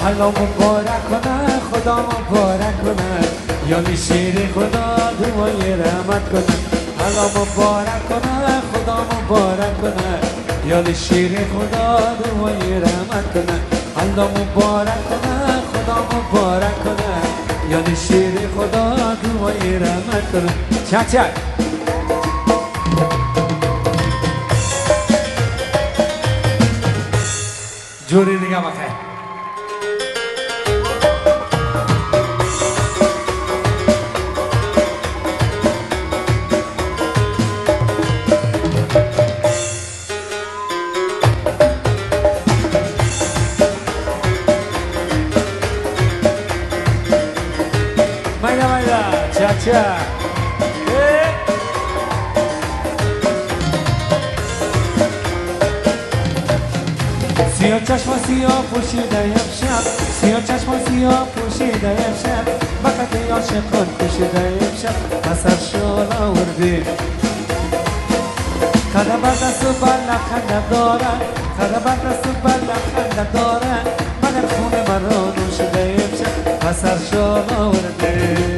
الله مبارک کنه خدا مبارک کنه یالی شیر خدا دوای رحمت کنه الله مبارک کنه خدا مبارک کنه یالی شیر خدا دوای رحمت کنه الله مبارک کنه خدا مبارک کنه یالی شیر خدا دوای رحمت کنه چک چک جوری دیگه بخیر مایدا مایدا چک چک سیاه چشم سیاه پوشیده امشب سیاه چشم سیاه پوشیده امشب وقت عاشقان کشیده امشب پسر شال آوردیم خدا بر دست و بر لبخنده داره خدا بر دست و بر لبخنده داره مگر خون مرا نوشیده امشب پسر شال آوردیم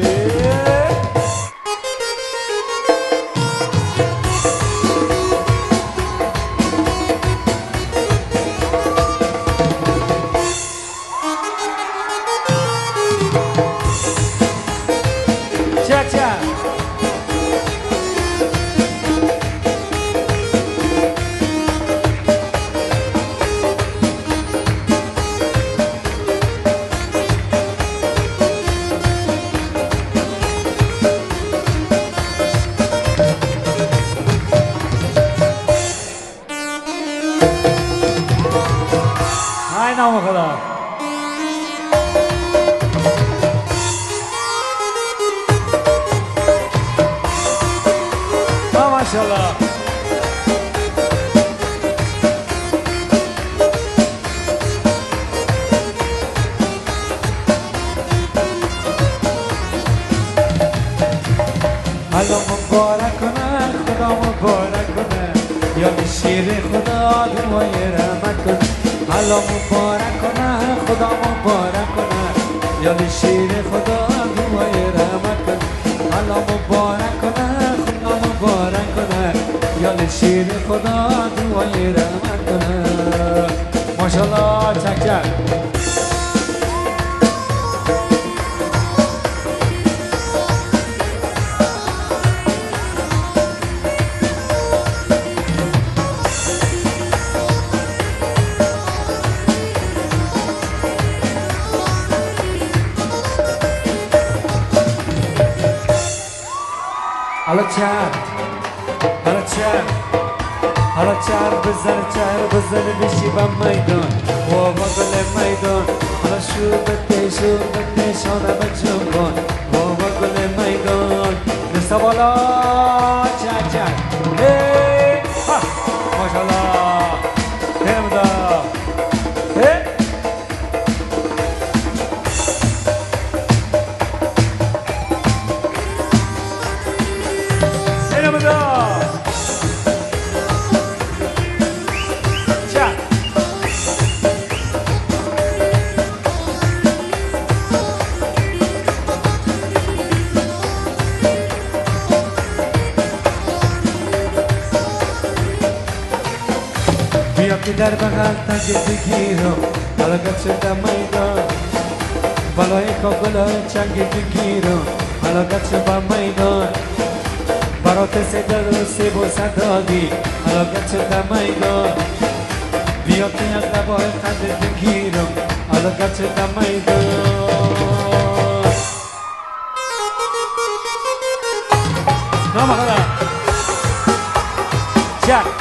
نام خدا ماشاءالله الله مبارک کنه خدا مبارک کنه یا شیر خدا دوای رحمت کنه الله مبارک کنه خدا مبارک کنه یا شیر خدا دوای رحمت کنه الله مبارک کنه خدا مبارک کنه یا شیر خدا دوای رحمت کنه ماشاءالله چک چک حالا چهر بزن بشی با میدان و با گل میدان حالا شوربته شانه بچم کن و با گل میدان دستا بالا چک چک ماشاءالله خیلی دا در بغل تنگ بگیرم حلاقت شده میدان بالای کاغلای چنگ بگیرم حلاقت شده میدان برات صدر و سیب و صدادی حلاقت شده میدان بیا که یک لبای قدر بگیرم حلاقت شده میدان نام خدا چک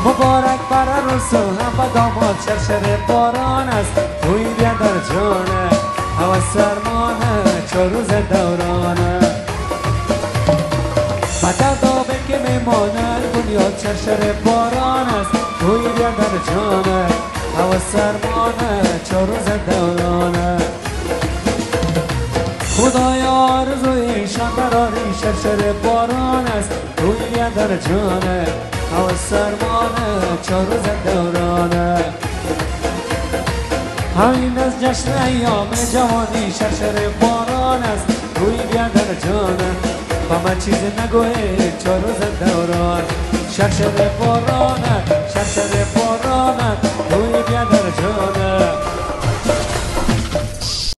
مبارک بر عروس و هم با داماد شرشر باران است توی بیا در جانه هوا سرمانه 4 روز دورانه مدردا که میمانه بنیاد شرشر باران است توی بیا در جانه هوا سرمانه 4 روز دورانه خدایا آرزویشان براری شرشر باران است روی بیا در جانه هوا سرمانه 4 روز دورانه همین از جشن ایام جوانی شرشر باران است روی بیا در جانه با من چیز نگوه 4 روز دوران شرشر بارانه روی بیا در جانه